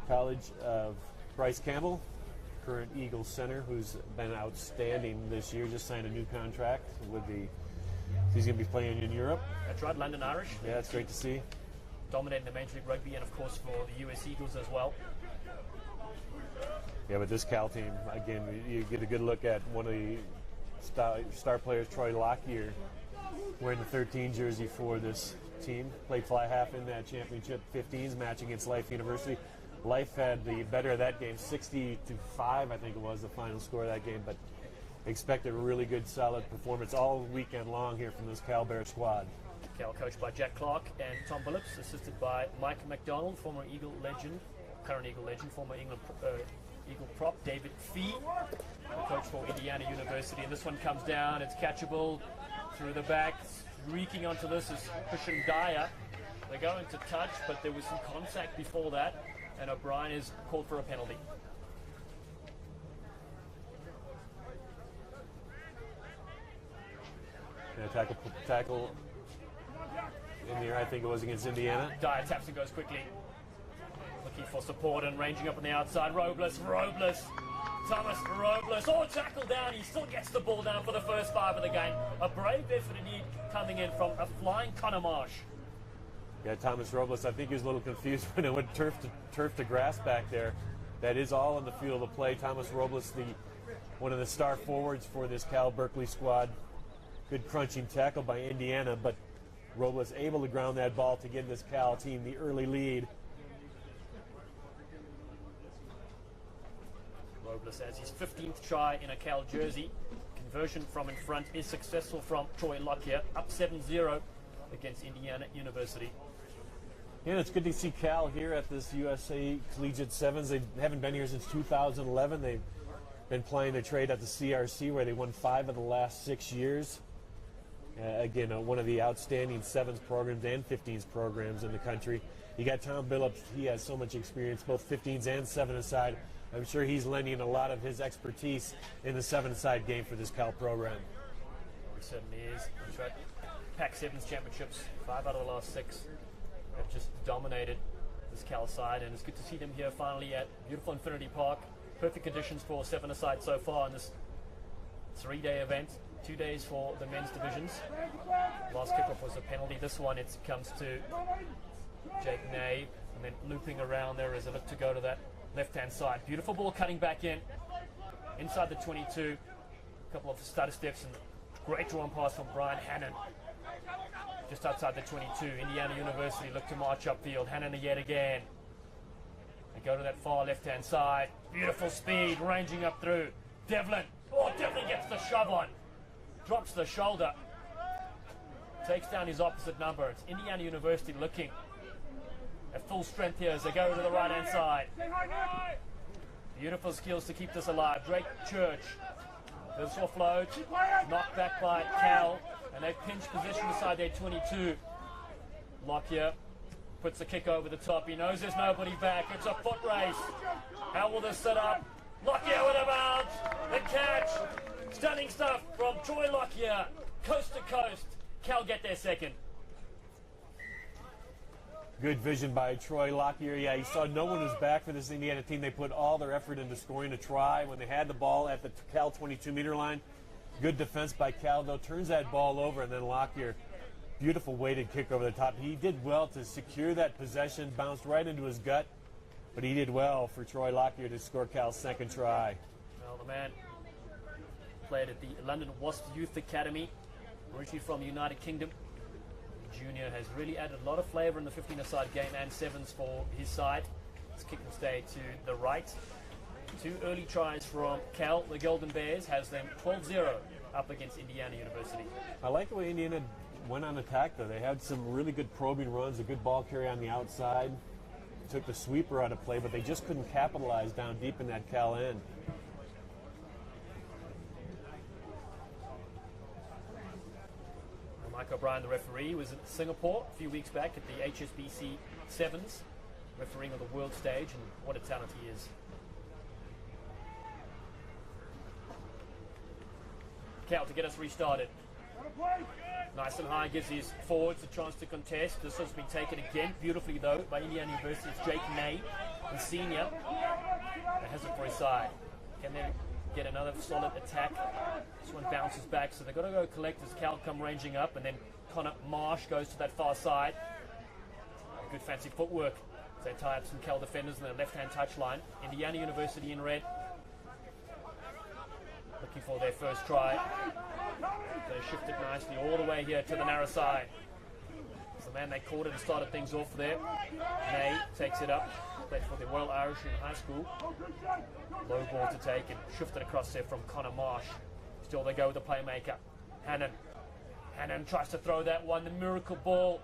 College of Bryce Campbell, current Eagles center, who's been outstanding this year. Just signed a new contract with the. He's going to be playing in Europe. That's right, London Irish. Yeah, it's great to see. Dominating the Major League Rugby and, of course, for the US Eagles as well. Yeah, but this Cal team, again, you get a good look at one of the star players, Troy Lockyer, wearing the 13 jersey for this team. Played fly half in that championship 15s match against Life University. Life had the better of that game, 60-5, I think it was the final score of that game, but expect a really good, solid performance all weekend long here from this Cal Bear squad. Cal coached by Jack Clark and Tom Billups, assisted by Mike McDonald, former Eagle legend, current Eagle legend, former Eagle prop, David Fee, the coach for Indiana University. And this one comes down, it's catchable through the back, streaking onto this is Christian Dyer. They're going to touch, but there was some contact before that, and O'Brien is called for a penalty. Yeah, tackle in the air, I think it was against Indiana. Dyer taps and goes quickly. Looking for support and ranging up on the outside. Robles, Thomas Robles, tackle down. He still gets the ball down for the first 5 of the game. A brave effort indeed coming in from a flying Connor Marsh. Yeah, Thomas Robles, I think he was a little confused when it went turf to grass back there. That is all in the field of play. Thomas Robles, one of the star forwards for this Cal Berkeley squad. Good crunching tackle by Indiana, but Robles able to ground that ball to give this Cal team the early lead. Robles has his 15th try in a Cal jersey. Conversion from in front is successful from Troy Lockyer, up 7-0 against Indiana University. Yeah, it's good to see Cal here at this USA Collegiate Sevens. They haven't been here since 2011. They've been playing the trade at the CRC, where they won 5 of the last 6 years. Again, one of the outstanding sevens programs and 15s programs in the country. You got Tom Billups. He has so much experience, both 15s and 7-a-side. I'm sure he's lending a lot of his expertise in the 7-a-side game for this Cal program. He certainly is. That's right. Pac Sevens championships, 5 out of the last 6 have just dominated this Cal side, and it's good to see them here finally at beautiful Infinity Park. Perfect conditions for 7-a-side so far in this 3-day event. 2 days for the men's divisions. Last kickoff was a penalty. This one, it comes to Jake Ney, and then looping around there as a look to go to that left-hand side. Beautiful ball cutting back in, inside the 22. A couple of stutter steps and great drawn pass from Brian Hannon. Just outside the 22, Indiana University look to march upfield. Hannon yet again. They go to that far left-hand side. Beautiful speed, ranging up through. Devlin, Devlin gets the shove on. Drops the shoulder. Takes down his opposite number. It's Indiana University looking at full strength here as they go to the right-hand side. Beautiful skills to keep this alive. Drake Church. This offload. Knocked back by Cal. And they pinch position beside their 22. Lockyer puts the kick over the top. He knows there's nobody back. It's a foot race. How will this set up? Lockyer with a bounce. The catch. Stunning stuff from Troy Lockyer. Coast to coast. Cal get their second. Good vision by Troy Lockyer. Yeah, he saw no one was back for this Indiana team. They put all their effort into scoring a try when they had the ball at the Cal 22-meter line. Good defense by Cal, though. Turns that ball over, and then Lockyer, beautiful weighted kick over the top. He did well to secure that possession, bounced right into his gut, but he did well for Troy Lockyer to score Cal's second try. Well, the man played at the London Wasps Youth Academy, originally from the United Kingdom. The junior has really added a lot of flavour in the 15-a-side game and 7s for his side. His kick will stay to the right. 2 early tries from Cal. The Golden Bears has them 12-0 up against Indiana University. I like the way Indiana went on attack, though. They had some really good probing runs, a good ball carry on the outside. Took the sweeper out of play, but they just couldn't capitalize down deep in that Cal end. Mike O'Brien, the referee, was in Singapore a few weeks back at the HSBC Sevens, refereeing on the world stage, and what a talent he is. Cal to get us restarted. Nice and high, gives his forwards a chance to contest. This has been taken again beautifully though by Indiana University. It's Jake May, the senior, that has it for his side. Can they get another solid attack? This one bounces back, so they've got to go collect as Cal come ranging up, and then Connor Marsh goes to that far side. Good fancy footwork. They tie up some Cal defenders in the left-hand touchline. Indiana University in red, looking for their first try. They shifted nicely all the way here to the narrow side. So man, they caught it and started things off there. May takes it up, played for the Royal Irish in high school. Low ball to take and shifted across there from Connor Marsh. Still they go with the playmaker. Hannon tries to throw that one, the miracle ball.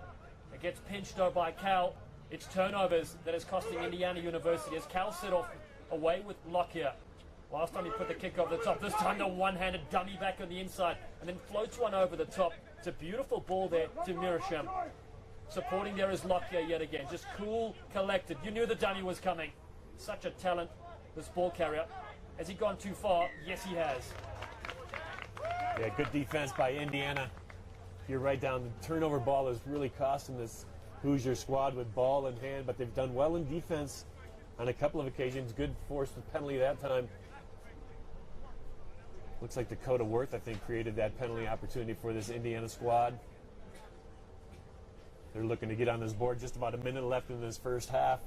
It gets pinched though by Cal. It's turnovers that is costing Indiana University as Cal set off away with Lockyer. Last time he put the kick over the top, this time the one-handed dummy back on the inside and then floats one over the top. It's a beautiful ball there to Mirasham. Supporting there is Lockyer yet again, just cool, collected. You knew the dummy was coming. Such a talent, this ball carrier. Has he gone too far? Yes, he has. Yeah, good defense by Indiana. You're right down. The turnover ball is really costing this Hoosier squad with ball in hand, but they've done well in defense on a couple of occasions. Good forced penalty that time. Looks like Dakota Worth, I think, created that penalty opportunity for this Indiana squad. They're looking to get on this board. Just about a minute left in this first half.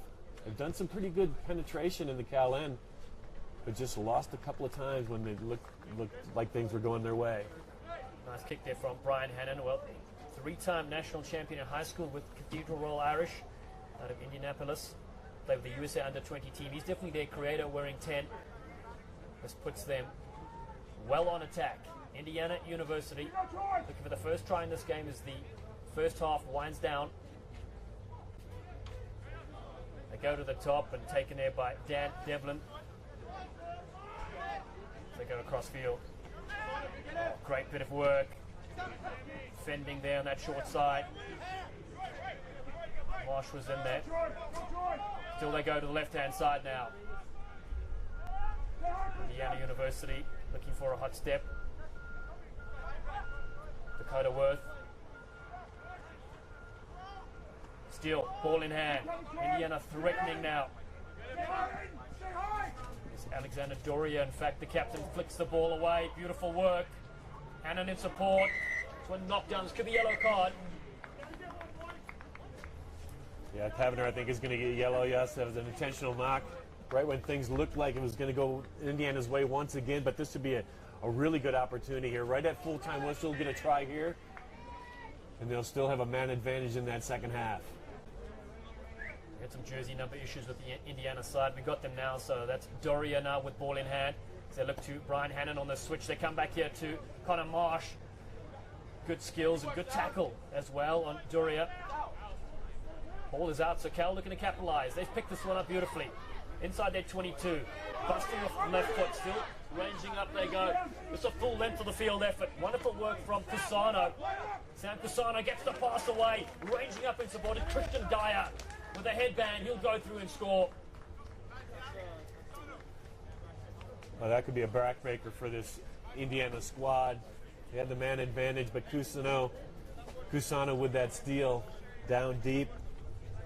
They've done some pretty good penetration in the Cal end, but just lost a couple of times when they looked like things were going their way. Nice kick there from Brian Hannon. Well, three-time national champion in high school with Cathedral Royal Irish out of Indianapolis. Played with the USA Under-20 team. He's definitely their creator, wearing 10. This puts them well on attack. Indiana University looking for the first try in this game as the first half winds down. They go to the top and taken there by Dan Devlin. They go across field. Oh, great bit of work. Defending there on that short side. Marsh was in there. Still they go to the left-hand side now. Indiana University looking for a hot step. Dakota Worth. Still, ball in hand. Indiana threatening now. It's Alexander Doria, in fact, the captain flicks the ball away. Beautiful work. Hannon in support. This one knocked down. This could be a yellow card. Yeah, Tavener, I think, is going to get yellow. Yes, that was an intentional knock. Right when things looked like it was going to go Indiana's way once again, but this would be a really good opportunity here. Right at full-time whistle, get a try here, and they'll still have a man advantage in that second half. We had some jersey number issues with the Indiana side. We got them now, so that's Doria now with ball in hand. As they look to Brian Hannon on the switch. They come back here to Connor Marsh. Good skills and good tackle as well on Doria. Ball is out, so Cal looking to capitalize. They've picked this one up beautifully. Inside their 22. Busting off the left foot, still ranging up they go. It's a full length of the field effort. Wonderful work from Cusano. Sam Cusano gets the pass away. Ranging up in support of Christian Dyer. With a headband, he'll go through and score. Well, that could be a backbreaker for this Indiana squad. They had the man advantage, but Cusano with that steal down deep.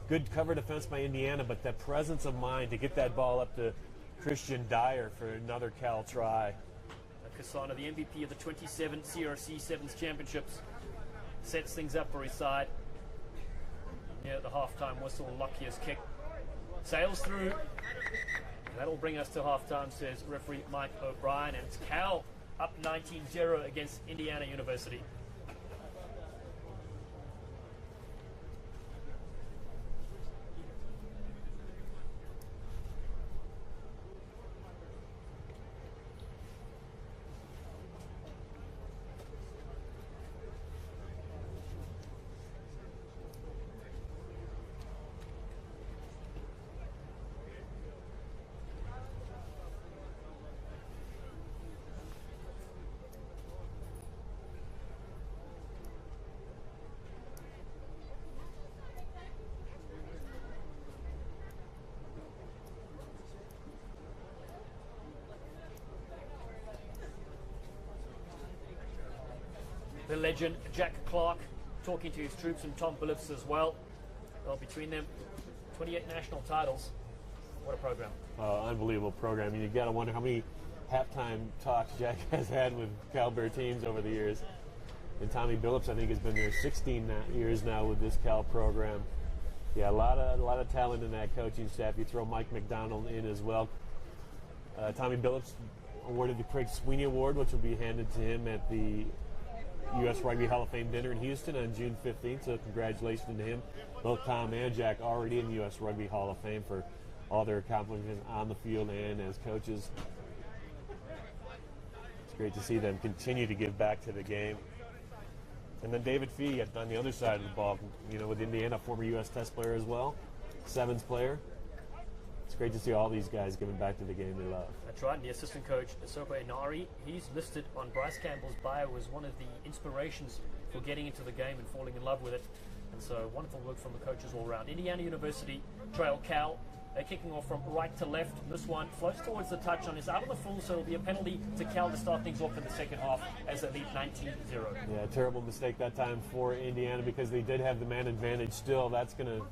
Good cover defense by Indiana, but that presence of mind to get that ball up to Christian Dyer for another Cal try. Cusano, the MVP of the 27 CRC Sevens Championships, sets things up for his side. Near the halftime whistle, Lockyer's kick sails through. That'll bring us to halftime, says referee Mike O'Brien, and it's Cal up 19-0 against Indiana University. the legend Jack Clark talking to his troops, and Tom Billups as well. Well, between them, 28 national titles. What a program. Unbelievable program. You got to wonder how many halftime talks Jack has had with Cal Bear teams over the years. And Tommy Billups, I think, has been there 16 years now with this Cal program. Yeah, a lot of talent in that coaching staff. You throw Mike McDonald in as well. Tommy Billups awarded the Craig Sweeney Award, which will be handed to him at the U.S. Rugby Hall of Fame dinner in Houston on June 15th. So congratulations to him. Both Tom and Jack already in the U.S. Rugby Hall of Fame for all their accomplishments on the field and as coaches. It's great to see them continue to give back to the game. And then David Fee on the other side of the ball, with Indiana, former U.S. Test player as well, Sevens player. It's great to see all these guys giving back to the game they love. That's right. And the assistant coach, Sopo Inari, he's listed on Bryce Campbell's bio as one of the inspirations for getting into the game and falling in love with it. And so wonderful work from the coaches all around. Indiana University trail Cal. They're kicking off from right to left. This one floats towards the touch on. It's out on the full, so it'll be a penalty to Cal to start things off in the second half as they lead 19-0. Yeah, terrible mistake that time for Indiana because they did have the man advantage still. That's going to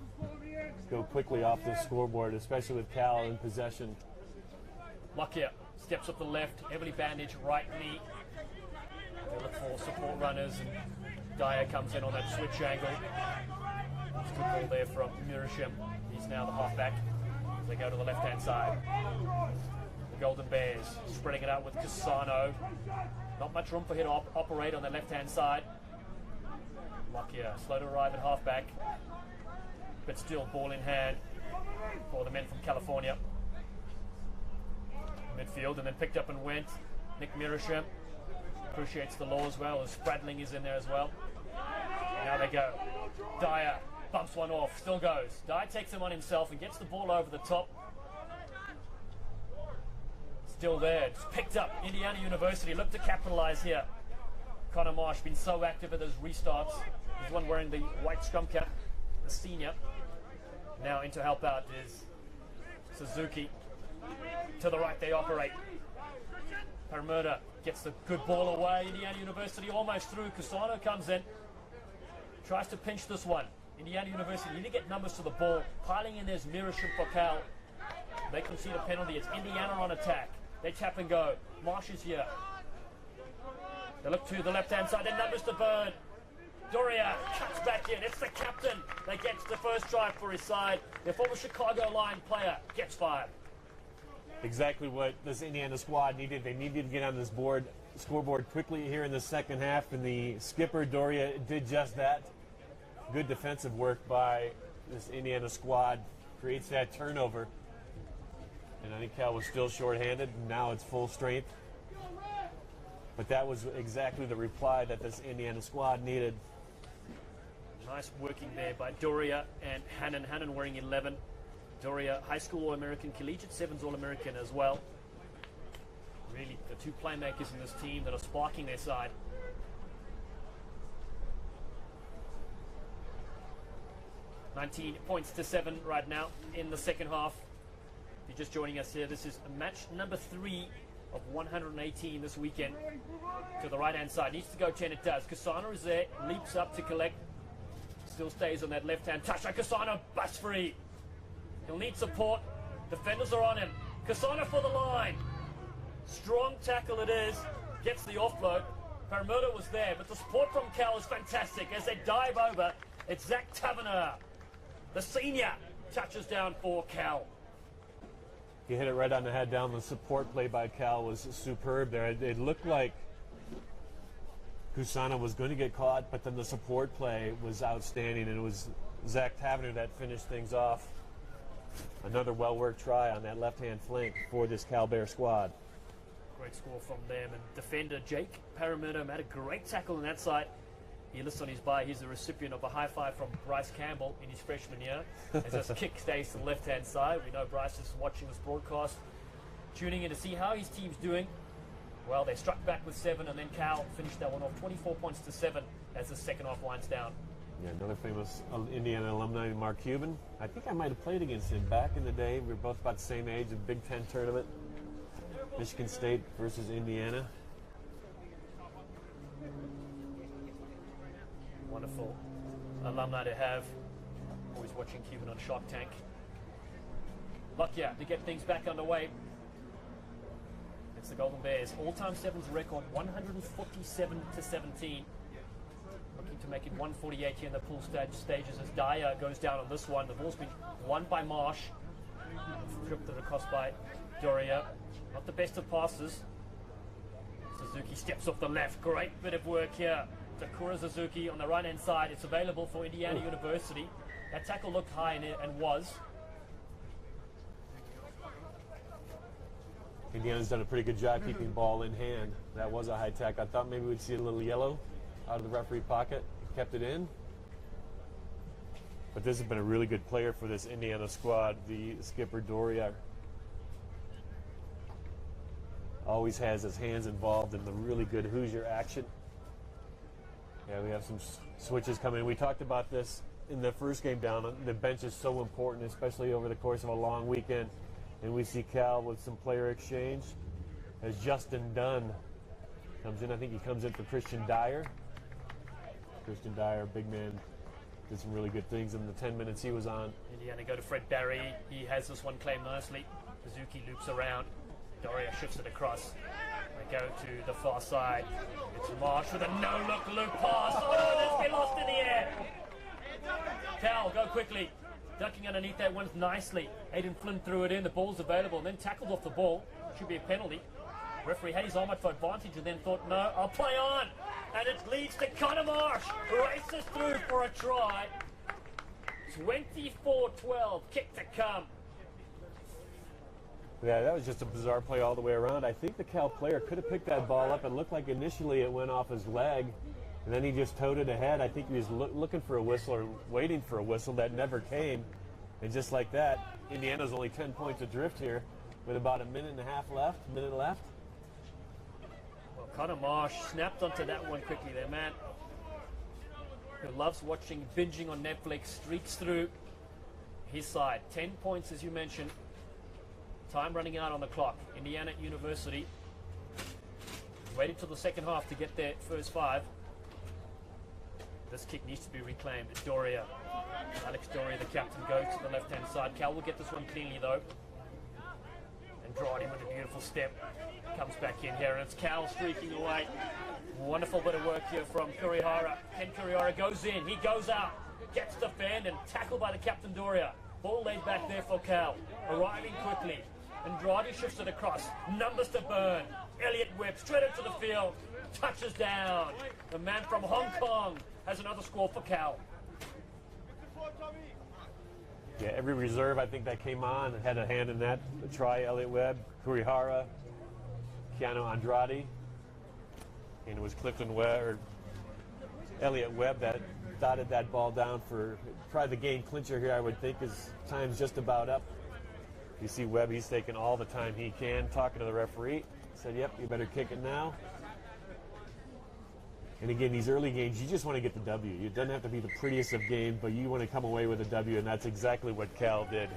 go quickly off the scoreboard, especially with Cal in possession. Lockyer steps up the left, heavily bandaged right knee. They look for support runners, and Dyer comes in on that switch angle. It's a good ball there from Murisham. He's now the halfback. They go to the left-hand side. The Golden Bears spreading it out with Cassano. Not much room for him to operate on the left-hand side. Lockyer, slow to arrive at halfback, but still ball in hand for the men from California. Midfield, and then picked up and went. Nick Murisham appreciates the law as well, as Spradling is in there as well. Now they go. Dyer bumps one off, still goes. Dyer takes him on himself and gets the ball over the top. Still there, it's picked up. Indiana University look to capitalize here. Connor Marsh been so active at those restarts. He's one wearing the white scrum cap, the senior. Now in to help out is Suzuki. To the right they operate. Paramuda gets the good ball away. Indiana University almost through. Cassano comes in. Tries to pinch this one. Indiana University need to get numbers to the ball. Piling in there's Murisham for Cal. They concede a penalty. It's Indiana on attack. They tap and go. Marsh is here. They look to the left-hand side. Their numbers to burn. Doria cuts back in. It's the captain that gets the first try for his side. Their former Chicago Lion player gets fired. Exactly what this Indiana squad needed. They needed to get on this scoreboard quickly here in the second half, and the skipper, Doria, did just that. Good defensive work by this Indiana squad. Creates that turnover. And I think Cal was still shorthanded. Now it's full strength. But that was exactly the reply that this Indiana squad needed. Nice working there by Doria and Hannon. Hannon wearing 11. Doria, high school All-American, collegiate sevens All-American as well. Really the two playmakers in this team that are sparking their side. $19 points to 7 right now in the second half. If you're just joining us here, this is match number 3 of 118 this weekend. To the right-hand side, needs to go 10, it does. Cassano is there, leaps up to collect. Still stays on that left-hand touch. Cassano bust free. He'll need support. Defenders are on him. Cassano for the line. Strong tackle it is. Gets the offload. Paramuda was there, but the support from Cal is fantastic as they dive over. It's Zach Taverner. The senior touches down for Cal. He hit it right on the head down. The support play by Cal was superb there. It looked like Cassano was going to get caught, but then the support play was outstanding, and it was Zach Taverner that finished things off. Another well-worked try on that left-hand flank for this Cal Bear squad. Great score from them. And defender Jake Paramuda had a great tackle on that side. He lists on his bio, he's the recipient of a high five from Bryce Campbell in his freshman year. As his kick stays to the left-hand side. We know Bryce is watching this broadcast, tuning in to see how his team's doing. Well, they struck back with 7, and then Cal finished that one off 24 points to 7 as the second half winds down. Yeah, another famous Indiana alumni, Mark Cuban. I think I might have played against him back in the day. We were both about the same age, a Big Ten tournament. Michigan State versus Indiana. alumni to have. Always watching Cuban on Shark Tank. Lockyer to get things back underway. It's the Golden Bears. All-time sevens record 147-17. Looking to make it 148 here in the pool stages as Dyer goes down on this one. The ball's been won by Marsh. Tripped it across by Doria. Not the best of passes. Suzuki steps off the left. Great bit of work here. Takura Suzuki on the right-hand side. It's available for Indiana University. That tackle looked high and was. Indiana's done a pretty good job keeping ball in hand. That was a high tack. I thought maybe we'd see a little yellow out of the referee pocket. Kept it in. But this has been a really good player for this Indiana squad. The skipper Doria always has his hands involved in the really good Hoosier action. Yeah, we have some switches coming. We talked about this in the first game down. The bench is so important, especially over the course of a long weekend. And we see Cal with some player exchange as Justin Dunn comes in. I think he comes in for Christian Dyer. Christian Dyer, big man, did some really good things in the 10 minutes he was on. Indiana go to Fred Barry. He has this one claimed nicely. Suzuki loops around. Doria shifts it across. They go to the far side. It's Marsh with a no-look loop pass. Oh, let's get lost in the air. Cal, go quickly. Ducking underneath that one nicely. Aiden Flynn threw it in. The ball's available and then tackled off the ball. Should be a penalty. Referee had his arm up for advantage and then thought, no, I'll play on. And it leads to Connor Marsh. Races through for a try. 24-12. Kick to come. Yeah, that was just a bizarre play all the way around. I think the Cal player could have picked that ball up. It looked like initially it went off his leg, and then he just towed it ahead. I think he was looking for a whistle or waiting for a whistle that never came. And just like that, Indiana's only 10 points adrift here with about a minute left. Well, Connor Marsh snapped onto that one quickly there, man. Who loves watching, binging on Netflix, streaks through his side. 10 points, as you mentioned. Time running out on the clock. Indiana University waited till the second half to get their first 5. This kick needs to be reclaimed. Doria. Alex Doria, the captain, goes to the left-hand side. Cal will get this one cleanly, though. And draw it in with a beautiful step. Comes back in here, and it's Cal streaking away. Wonderful bit of work here from Kurihara. Ken Kurihara goes in. He goes out. Gets the fend and tackled by the captain, Doria. Ball laid back there for Cal. Arriving quickly. Andrade shifts it across. Numbers to burn. Elliott Webb straight into the field. Touches down. The man from Hong Kong has another score for Cal. Yeah, every reserve I think that came on had a hand in that try. Elliott Webb, Kurihara, Keanu Andrade, and it was Clifton Webb or Elliott Webb that dotted that ball down for probably the game clincher here. I would think his time's just about up. You see Webb, he's taking all the time he can, talking to the referee. Said, yep, you better kick it now. And again, these early games, you just want to get the W. It doesn't have to be the prettiest of games, but you want to come away with a W, and that's exactly what Cal did.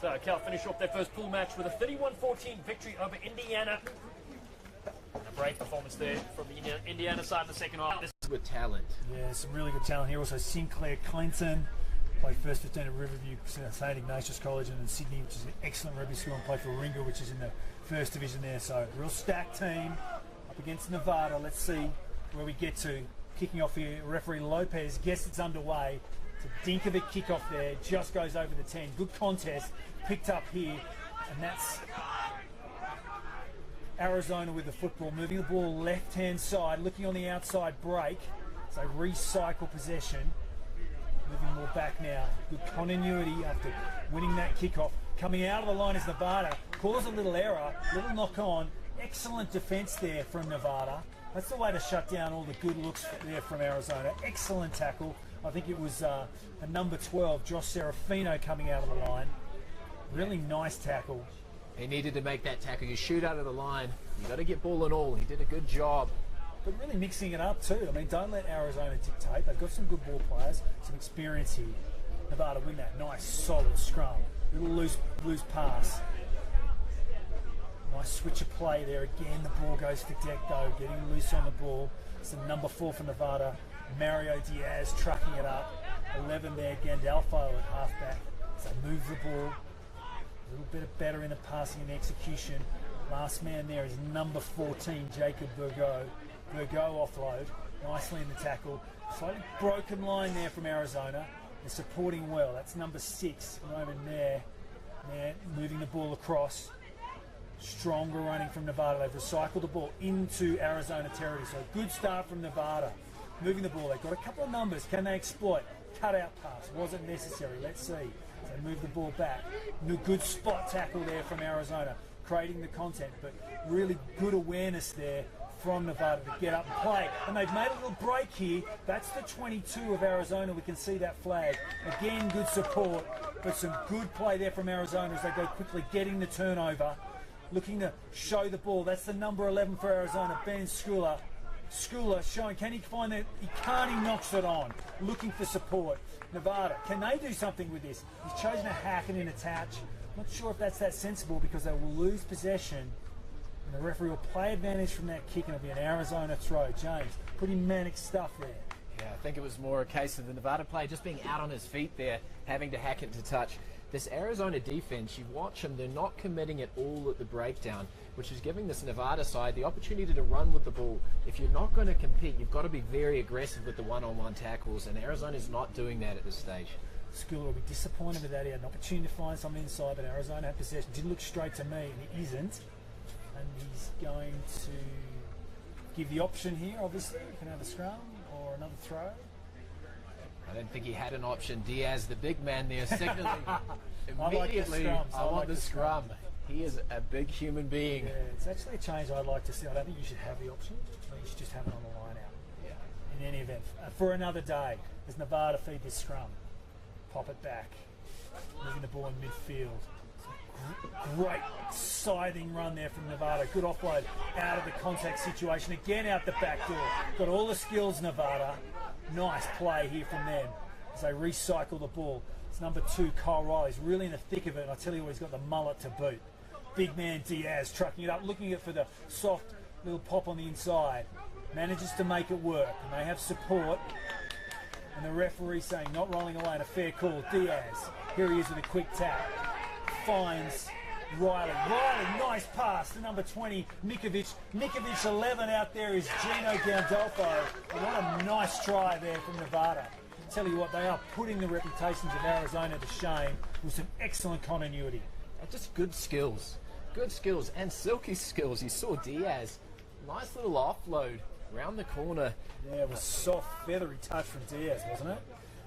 So Cal finished off their first pool match with a 31-14 victory over Indiana. A brave performance there from the Indiana side in the second half. With talent. Yeah, some really good talent here. Also Sinclair Clinton, played first 15 at Riverview, St Ignatius College, and in Sydney, which is an excellent rugby school, and played for Ringa, which is in the first division there. So real stacked team up against Nevada. Let's see where we get to. Kicking off here, referee Lopez gets it's underway. It's a dink of a kickoff there, just goes over the 10. Good contest, picked up here, and that's Arizona with the football, moving the ball left-hand side, looking on the outside break. So recycle possession. Moving more back now. Good continuity after winning that kickoff. Coming out of the line is Nevada. Caused a little error, little knock on. Excellent defense there from Nevada. That's the way to shut down all the good looks there from Arizona. Excellent tackle. I think it was a number 12, Josh Serafino, coming out of the line. Really nice tackle. He needed to make that tackle. You shoot out of the line, you got to get ball and all. He did a good job. But really mixing it up too. I mean, don't let Arizona dictate. They've got some good ball players, some experience here. Nevada win that nice, solid scrum. Little loose pass. Nice switch of play there. Again, the ball goes for deck though, getting loose on the ball. It's the number 4 for Nevada, Mario Diaz trucking it up. 11 there, Gandalfo at halfback. So move the ball. A little bit better in the passing and execution. Last man there is number 14, Jacob Burgo. Burgo offload. Nicely in the tackle. Slightly broken line there from Arizona. They're supporting well. That's number 6, Roman there. Moving the ball across. Stronger running from Nevada. They've recycled the ball into Arizona territory. So a good start from Nevada. Moving the ball. They've got a couple of numbers. Can they exploit? Cut out pass. Wasn't necessary. Let's see. They move the ball back. Good spot tackle there from Arizona. Creating the content. But really good awareness there from Nevada to get up and play. And they've made a little break here. That's the 22 of Arizona. We can see that flag. Again, good support. But some good play there from Arizona as they go quickly getting the turnover. Looking to show the ball. That's the number 11 for Arizona, Ben Skula. Skula showing, can he find it? He can't, he knocks it on. Looking for support. Nevada, can they do something with this? He's chosen to hack it in attach. Not sure if that's that sensible because they will lose possession. And the referee will play advantage from that kick and it'll be an Arizona throw. James, pretty manic stuff there. Yeah, I think it was more a case of the Nevada player just being out on his feet there, having to hack it to touch. This Arizona defense, you watch them, they're not committing at all at the breakdown, which is giving this Nevada side the opportunity to run with the ball. If you're not going to compete, you've got to be very aggressive with the one-on-one tackles, and Arizona's not doing that at this stage. Skula will be disappointed with that. He had an opportunity to find something inside, but Arizona had possession. Didn't look straight to me, and he isn't. And he's going to give the option here, obviously. You can have a scrum or another throw. I don't think he had an option. Diaz, the big man there, signaling I immediately, like the I want the scrum. He is a big human being. Yeah, it's actually a change I'd like to see. I don't think you should have the option. I think you should just have it on the line out. Yeah. In any event, for another day, as Nevada feed this scrum, pop it back, moving the ball in midfield. Great scything run there from Nevada. Good offload out of the contact situation. Again out the back door. Got all the skills, Nevada. Nice play here from them as they recycle the ball. It's number 2, Kyle Riley's really in the thick of it. And I tell you what, he's got the mullet to boot. Big man Diaz trucking it up, looking for the soft little pop on the inside. Manages to make it work. And they have support. And the referee saying not rolling away and a fair call. Diaz, here he is with a quick tap. Finds Riley. Riley, nice pass to number 20, Mikovic. Mikovic 11 out there is Gino Gandolfo. And what a nice try there from Nevada. Tell you what, they are putting the reputations of Arizona to shame with some excellent continuity. Just good skills. Good skills and silky skills. You saw Diaz. Nice little offload around the corner. Yeah, it was soft, feathery touch from Diaz, wasn't it?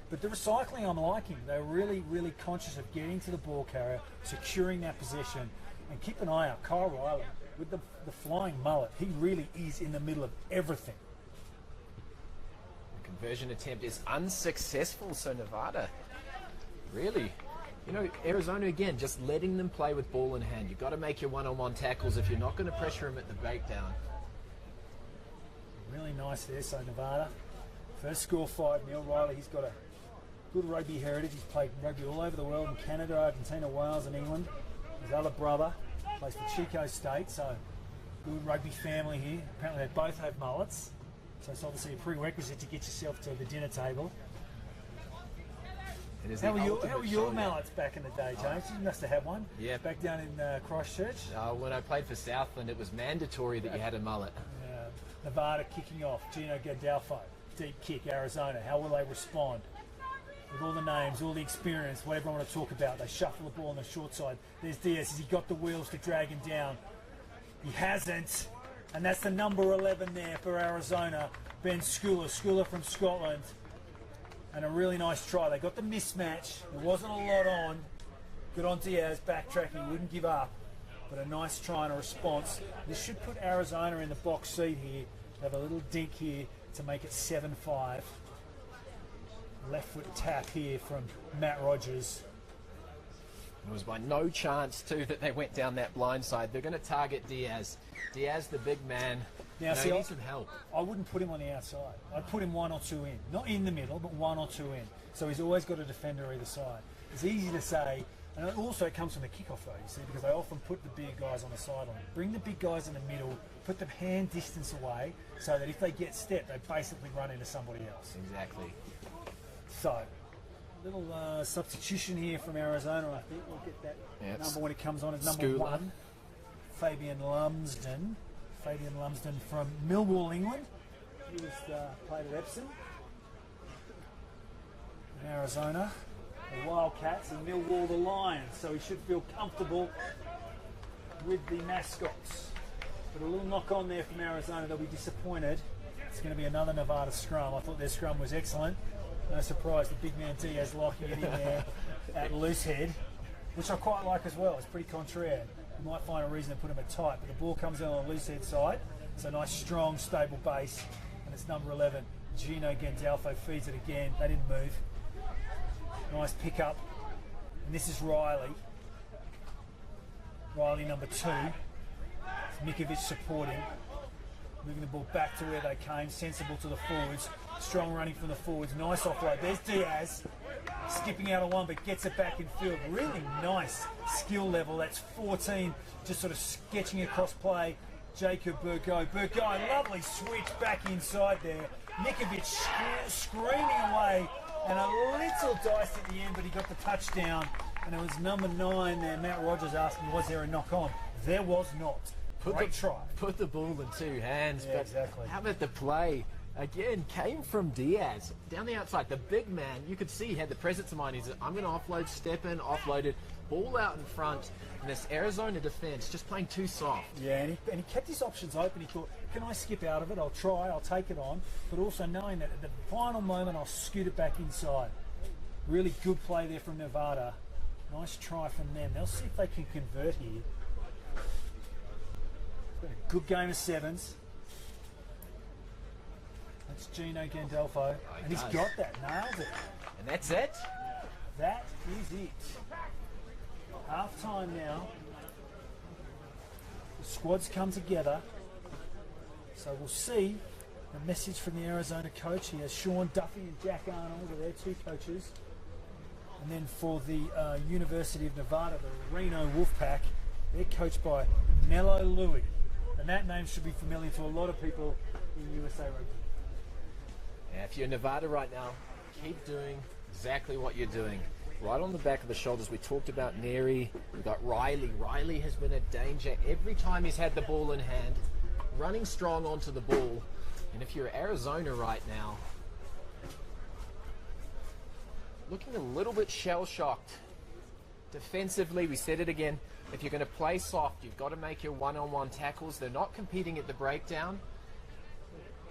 But the recycling I'm liking. They're really, really conscious of getting to the ball carrier, securing that possession, and keep an eye out. Kyle Riley, with the flying mullet, he really is in the middle of everything. The conversion attempt is unsuccessful, so Nevada, really, you know, Arizona again, just letting them play with ball in hand. You've got to make your one-on-one tackles if you're not going to pressure them at the breakdown. Really nice there, so Nevada. First score 5, Neil Riley, he's got a good rugby heritage. He's played rugby all over the world, in Canada, Argentina, Wales and England. His other brother plays for Chico State, so good rugby family here. Apparently they both have mullets, so it's obviously a prerequisite to get yourself to the dinner table. How were your mallets back in the day, James? You must have had one. Yeah. Back down in Christchurch? When I played for Southland, it was mandatory that you had a mullet. Nevada kicking off, Gino Gandalfo. Deep kick, Arizona. How will they respond? With all the names, all the experience, whatever I want to talk about, they shuffle the ball on the short side. There's Diaz. Has he got the wheels to drag him down? He hasn't. And that's the number 11 there for Arizona. Ben Skula. Skula from Scotland. And a really nice try. They got the mismatch. There wasn't a lot on. Good on Diaz, backtracking. He wouldn't give up. But a nice try and a response. This should put Arizona in the box seat here. They have a little dink here to make it 7-5. Left foot tap here from Matt Rogers. It was by no chance, too, that they went down that blind side. They're going to target Diaz. Diaz, the big man. Now, see, he needs some help. I wouldn't put him on the outside. I'd put him 1 or 2 in. Not in the middle, but 1 or 2 in. So he's always got a defender either side. It's easy to say, And also it comes from the kickoff though, you see, because they often put the big guys on the sideline. Bring the big guys in the middle, put them hand distance away, so that if they get stepped, they basically run into somebody else. Exactly. So, little substitution here from Arizona. I think we'll get that number when it comes on as number Schooler. 1. Fabian Lumsden. Fabian Lumsden from Millwall, England. He was played at Epsom. In Arizona, the Wildcats, and Millwall, the Lions. So he should feel comfortable with the mascots. But a little knock on there from Arizona. They'll be disappointed. It's going to be another Nevada scrum. I thought their scrum was excellent. No surprise, the big man Diaz locking it in there at loose head, which I quite like as well. It's pretty contraire. You might find a reason to put him at tight, but the ball comes in on the loose head side. So nice, strong, stable base. And it's number 11. Gino Gandalfo feeds it again. They didn't move. Nice pickup. And this is Riley. Riley number 2. Mikovic supporting. Moving the ball back to where they came. Sensible to the forwards. Strong running from the forwards. Nice offload. There's Diaz. Skipping out of one, but gets it back in field. Really nice skill level. That's 14. Just sort of sketching across play. Jacob Burgo. Burgo, lovely switch back inside there. Mikovic screaming away. And a little diced at the end, but he got the touchdown. And it was number 9 there. Matt Rogers asking, was there a knock on? There was not. Great try. Put the ball in 2 hands. Yeah, but exactly. How about the play? Again, came from Diaz. Down the outside, the big man, you could see he had the presence of mind. He said, I'm going to offload, step in, offloaded, ball out in front. And this Arizona defense just playing too soft. Yeah, and he kept his options open. He thought, can I skip out of it? I'll try, I'll take it on. But also knowing that at the final moment, I'll scoot it back inside. Really good play there from Nevada. Nice try from them. They'll see if they can convert here. It's been a good game of sevens. That's Gino Gandolfo. And he's got that. Nailed it. And that's it. That is it. Half time now. The squads come together. So we'll see the message from the Arizona coach. He has Sean Duffy and Jack Arnold are their 2 coaches. And then for the University of Nevada, the Reno Wolfpack, they're coached by Mello Louie. And that name should be familiar to a lot of people in USA Rugby. Yeah, if you're in Nevada right now, keep doing exactly what you're doing. Right on the back of the shoulders, we talked about Neri, we've got Riley. Riley has been a danger every time he's had the ball in hand, running strong onto the ball. And if you're Arizona right now, looking a little bit shell-shocked. Defensively, we said it again, if you're going to play soft, you've got to make your one-on-one tackles. They're not competing at the breakdown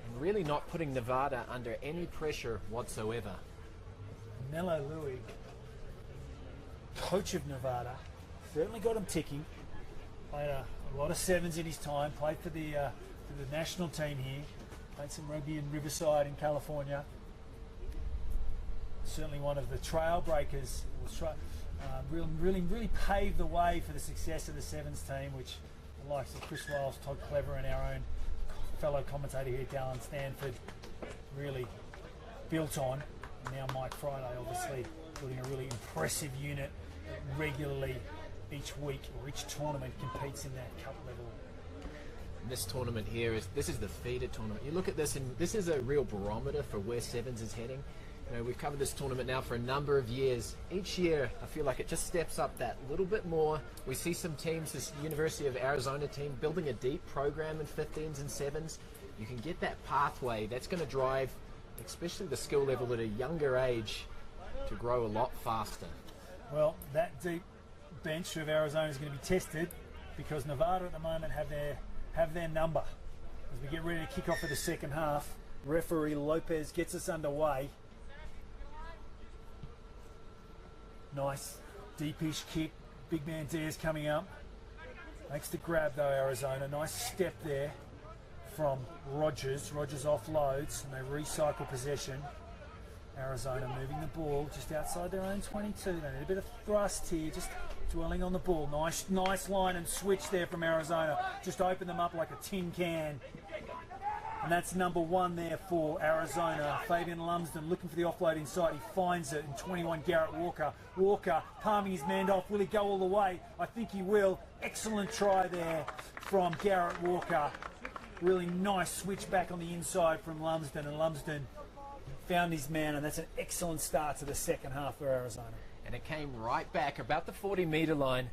and really not putting Nevada under any pressure whatsoever. Mello Louie, coach of Nevada, certainly got him ticking. Played a lot of sevens in his time. Played for the national team here. Played some rugby in Riverside in California. Certainly one of the trailbreakers. Really paved the way for the success of the sevens team, which the likes of Chris Wiles, Todd Clever, and our own fellow commentator here, Dallin Stanford, really built on. And now Mike Friday, obviously, building a really impressive unit that regularly each week or each tournament competes in that cup level. And this tournament here this is the feeder tournament. You look at this, and this is a real barometer for where sevens is heading. You know, we've covered this tournament now for a number of years. Each year, I feel like it just steps up that little bit more. We see some teams, this University of Arizona team, building a deep program in 15s and 7s. You can get that pathway. That's going to drive, especially the skill level at a younger age, to grow a lot faster. Well, that deep bench of Arizona is going to be tested because Nevada at the moment have their number. As we get ready to kick off for the second half, referee Lopez gets us underway. Nice deepish kick. Big man Diaz coming up. Makes the grab though, Arizona. Nice step there from Rogers. Rogers offloads and they recycle possession. Arizona moving the ball just outside their own 22. They need a bit of thrust here, just dwelling on the ball. Nice line and switch there from Arizona. Just open them up like a tin can. And that's number 1 there for Arizona. Fabian Lumsden looking for the offload inside. He finds it in 21, Garrett Walker. Walker palming his man off. Will he go all the way? I think he will. Excellent try there from Garrett Walker. Really nice switch back on the inside from Lumsden, and Lumsden found his man, and that's an excellent start to the second half for Arizona. And it came right back about the 40-meter line.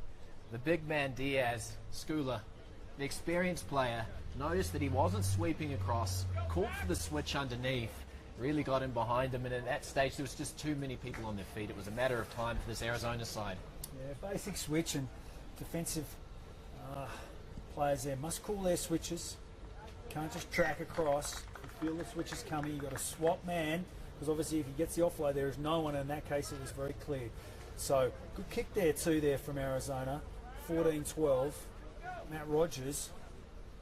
The big man Diaz, Schooler, the experienced player, noticed that he wasn't sweeping across, called for the switch underneath, really got in behind him, and at that stage there was just too many people on their feet. It was a matter of time for this Arizona side. Yeah, basic switch, and defensive players there must call their switches. Can't just track across. You feel the switch is coming, you've got to swap man, because obviously if he gets the offload there is no one. In that case it was very clear. So good kick there too there from Arizona. 14-12. Matt Rogers.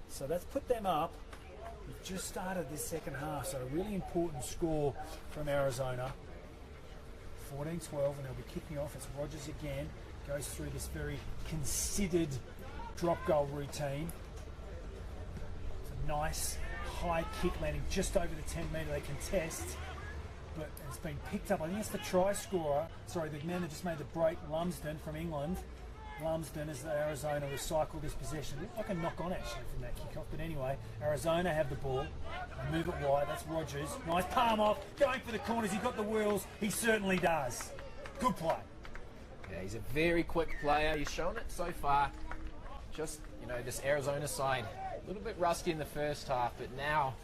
So that's put them up. We've just started this second half, so a really important score from Arizona. 14-12, and they'll be kicking off. It's Rogers again. Goes through this very considered drop goal routine. It's a nice high kick landing just over the 10 metre. They contest, but it's been picked up. I think it's the try scorer. Sorry, the man that just made the break, Lumsden from England. Lumsden, as Arizona recycle this possession. Looked like a knock-on actually from that kick-off, but anyway, Arizona have the ball. They move it wide. That's Rogers. Nice palm off, going for the corners. He got the wheels. He certainly does. Good play. Yeah, he's a very quick player. He's shown it so far. Just, this Arizona side, a little bit rusty in the first half, but now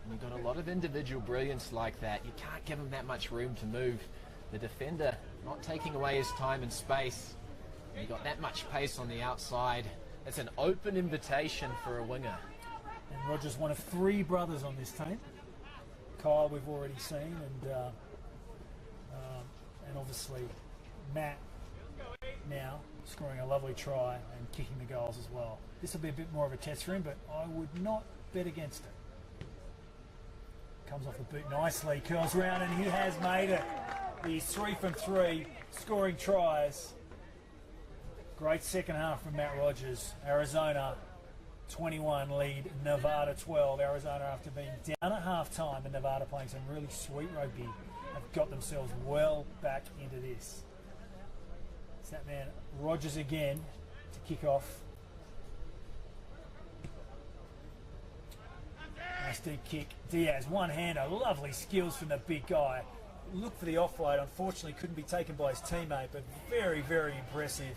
when you've got a lot of individual brilliance like that, you can't give him that much room to move. The defender not taking away his time and space. You've got that much pace on the outside. It's an open invitation for a winger. And Rogers, one of 3 brothers on this team. Kyle, we've already seen, and obviously Matt now scoring a lovely try and kicking the goals as well. This will be a bit more of a test for him, but I would not bet against it. Comes off the boot nicely, curls round, and he has made it. He's 3 from 3, scoring tries. Great second half from Matt Rogers. Arizona 21 lead, Nevada 12. Arizona, after being down at half-time and Nevada playing some really sweet rugby, have got themselves well back into this. It's that man Rogers again to kick off. Nice deep kick. Diaz, one-hander, lovely skills from the big guy. Look for the offload. Unfortunately couldn't be taken by his teammate, but very, very impressive.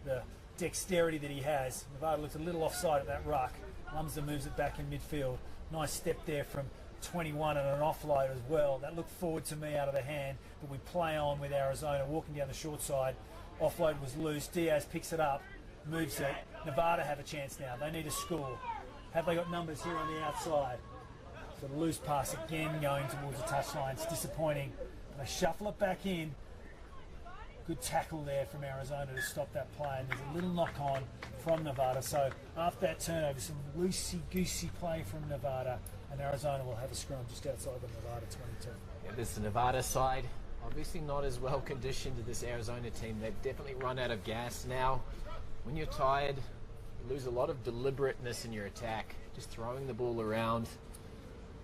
The dexterity that he has. Nevada looks a little offside at that ruck. Lumsden moves it back in midfield. Nice step there from 21 and an offload as well. That looked forward to me out of the hand, but we play on with Arizona walking down the short side. Offload was loose. Diaz picks it up, moves it. Nevada have a chance now. They need a score. Have they got numbers here on the outside? So the loose pass again going towards the touchline. It's disappointing. They shuffle it back in. Good tackle there from Arizona to stop that play, and there's a little knock on from Nevada. So after that turnover, some loosey-goosey play from Nevada, and Arizona will have a scrum just outside the Nevada 22. Yeah, this is the Nevada side. Obviously not as well conditioned as this Arizona team. They've definitely run out of gas now. When you're tired, you lose a lot of deliberateness in your attack, just throwing the ball around.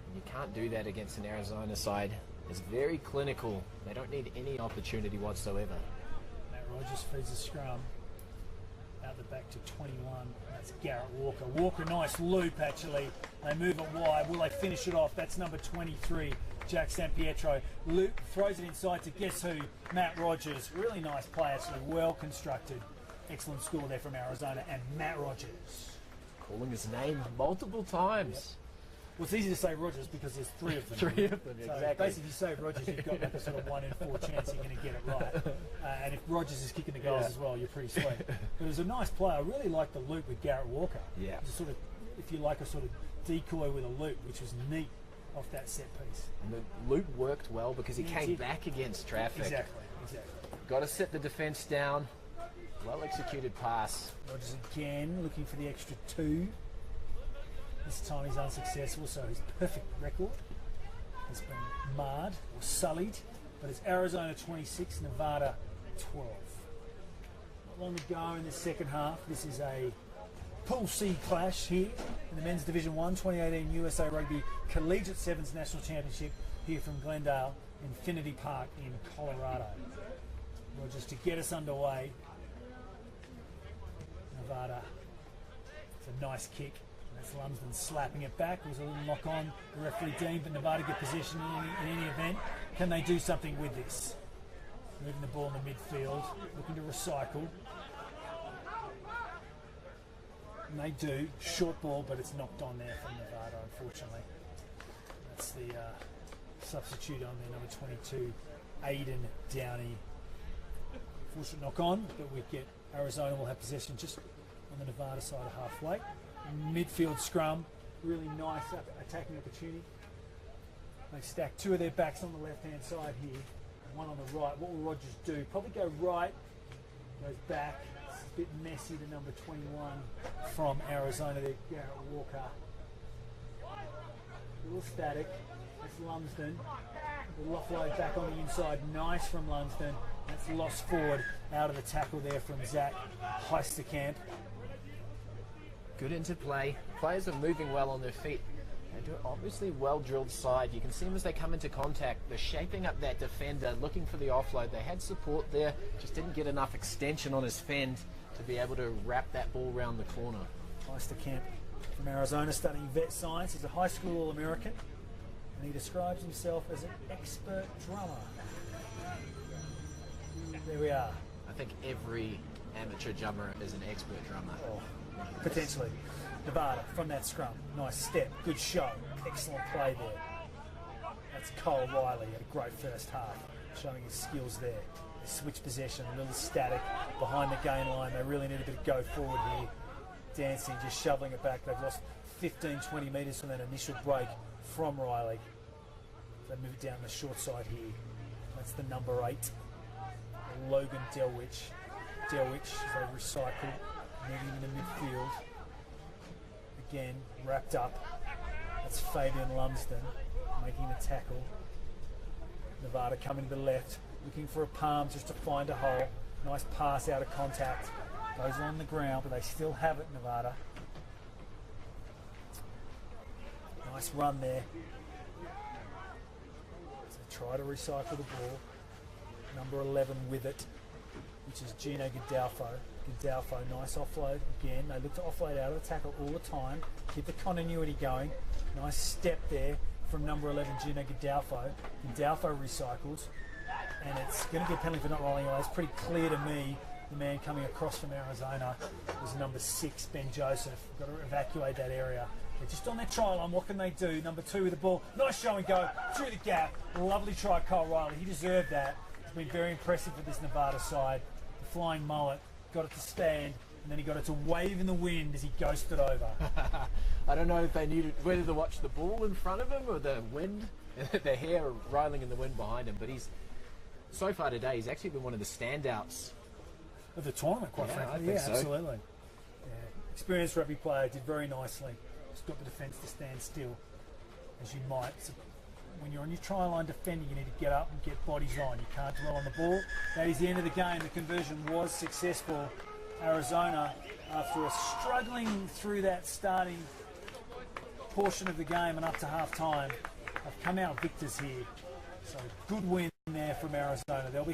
And you can't do that against an Arizona side. It's very clinical. They don't need any opportunity whatsoever. Matt Rogers feeds the scrum. Out the back to 21. That's Garrett Walker. Walker, nice loop actually. They move it wide. Will they finish it off? That's number 23, Jack Sampietro. Loop throws it inside to guess who? Matt Rogers. Really nice play actually. Well constructed. Excellent score there from Arizona and Matt Rogers. Calling his name multiple times. Yep. Well, it's easy to say Rogers because there's 3 of them. 3 of them, So exactly. basically, if you say Rogers, you've got like a sort of 1 in 4 chance you're going to get it right. And if Rogers is kicking the goals as well, you're pretty sweet. But it was a nice play. I really like the loop with Garrett Walker. Yeah. Just sort of, if you like, a sort of decoy with a loop, which was neat off that set piece. And the loop worked well because he came back against traffic. Exactly. Got to sit the defence down. Well executed pass. Rogers again looking for the extra 2. This time he's unsuccessful, so his perfect record has been marred or sullied. But it's Arizona 26, Nevada 12. Not long to go in the second half. This is a Pool C clash here in the Men's Division 1 2018 USA Rugby Collegiate Sevens National Championship here from Glendale Infinity Park in Colorado. Well, just to get us underway, Nevada, it's a nice kick. That's Lumsden slapping it back. It was a little knock on. The referee deemed, but Nevada get possession in any event. Can they do something with this? Moving the ball in the midfield, looking to recycle. And they do. Short ball, but it's knocked on there from Nevada, unfortunately. That's the substitute on there, number 22, Aiden Downey. Fortunate knock on, but we get Arizona will have possession just on the Nevada side of halfway. Midfield scrum, really nice attacking opportunity. They stack two of their backs on the left-hand side here, one on the right. What will Rogers do? Probably go right, goes back. It's a bit messy to number 21 from Arizona there, Garrett Walker. A little static. That's Lumsden. The offload back on the inside. Nice from Lumsden. That's lost forward out of the tackle there from Zach Heisterkamp. Good interplay. Players are moving well on their feet. They do obviously well-drilled side. You can see them as they come into contact. They're shaping up that defender, looking for the offload. They had support there, just didn't get enough extension on his fend to be able to wrap that ball around the corner. Heisterkamp from Arizona, studying vet science. He's a high school All-American, and he describes himself as an expert drummer. There we are. I think every amateur drummer is an expert drummer. Oh, potentially. Nevada from that scrum. Nice step, good show, excellent play there. That's Cole Riley, had a great first half, showing his skills there. They switch possession, a little static behind the gain line. They really need a bit of go forward here. Dancing, just shoveling it back. They've lost 15, 20 metres from that initial break from Riley. They move it down the short side here. That's the number 8, Logan Delwich. Delwich, as they recycle, moving in the midfield. Again, wrapped up. That's Fabian Lumsden making the tackle. Nevada coming to the left, looking for a palm just to find a hole. Nice pass out of contact. Goes on the ground, but they still have it, Nevada. Nice run there. So try to recycle the ball. Number 11 with it, which is Gino Gadalfo. Gadalfo, nice offload. Again, they look to offload out of the tackle all the time. Keep the continuity going. Nice step there from number 11, Gino Gadalfo. Gadalfo recycles, and it's going to be a penalty for not rolling away. It's pretty clear to me the man coming across from Arizona was number 6, Ben Joseph. Got to evacuate that area. They're just on their try line. What can they do? Number 2 with the ball. Nice show and go through the gap. Lovely try, Cole Riley. He deserved that. It's been very impressive for this Nevada side. The flying mullet got it to stand, and then he got it to wave in the wind as he ghosted over. I don't know if they knew whether to watch the ball in front of him or the wind, the hair riling in the wind behind him. But he's, so far today, he's actually been one of the standouts Of the tournament, quite Yeah, frankly. I think so. Absolutely. Yeah. Experienced rugby player, did very nicely. Just got the defence to stand still, as you might. So when you're on your try line defending, you need to get up and get bodies on. You can't dwell on the ball. That is the end of the game. The conversion was successful. Arizona, after struggling through that starting portion of the game and up to half time, have come out victors here. So good win there from Arizona. They'll be